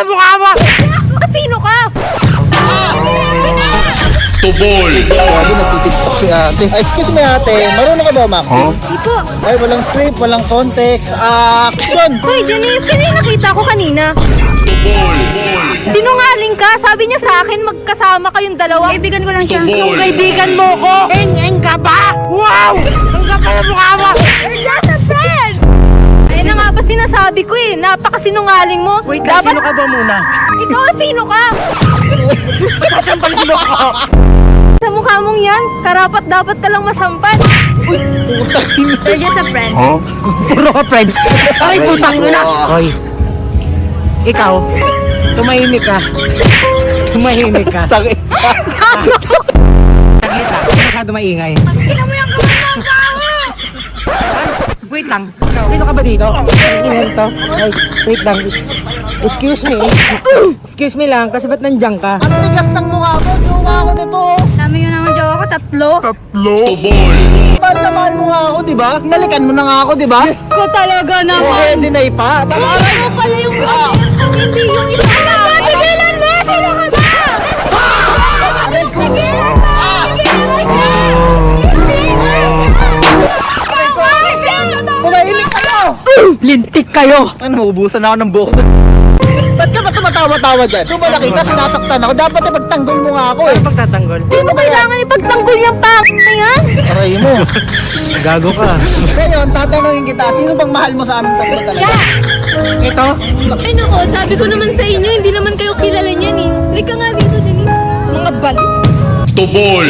yung mukha mo! Sino ka? Tubol! Grabe, nagtitiktok si ate. Ay, excuse me ate, marunong ka ba Maxi? Di po. Ay, walang script, walang context. Action! Hoy, Janice, sino yung nakita ko kanina? Tubol! Sinungaling ka? Sabi niya sa akin, magkasama kayong dalawa. Kaibigan ko lang siya. Tubol! Kaibigan mo ko! Eng ka ba? Wow! Ang kapal yung mukha mo! We're just a friend! Ayun na nga ba sinasabi ko eh, napakasinungaling mo. Wait lang, sino ka ba muna? Ikaw, sino ka? Sasampalin mo ako! Sa mukha mong yan, karapat dapat ka lang masampan. We're just a friend. Puro ka friends. Ay, putang ina! Hoy, ikaw, tumahimik ka. Tumahimik ka. Sakit. Saglit ha, masyado maingay. Tingnan mo yung kamay ng tao! Wait lang, sino ka ba dito? Tingnan to. Ay, wait lang. Excuse me. Excuse me lang, kasi ba't nandiyan ka? Ang tigas ng mukha mo, jowa ako nito. Dami yun naman jowa ko, tatlo. Tubol! Mahal na mahal mo nga ako, di ba? Nalikan mo na nga ako, di ba? Ko talaga Oo, naman. hindi na ipa. Tama ka Ano pala yung hindi yung isa na. Tigilan mo! Sino ka ba? Tigilan mo! Tumahimik kayo! Lintik kayo! Ano, maubusan na ako ng buhok. Ba't ka ba tumatawa-tawa dyan? Kung ba nakita, sinasaktan ako. Dapat ipagtanggol mo nga ako eh. Ano pagtatanggol? Sino kailangan ipagtanggol yung pang na yan? Aray mo. Gago ka. Ngayon, tatanungin kita, sino bang mahal mo sa aming tatlo talaga? Siya! Ito? Ay nako, sabi ko naman sa inyo, hindi naman kayo kilala niyan eh. Halika nga dito, Denise. Mga balik. Tubol!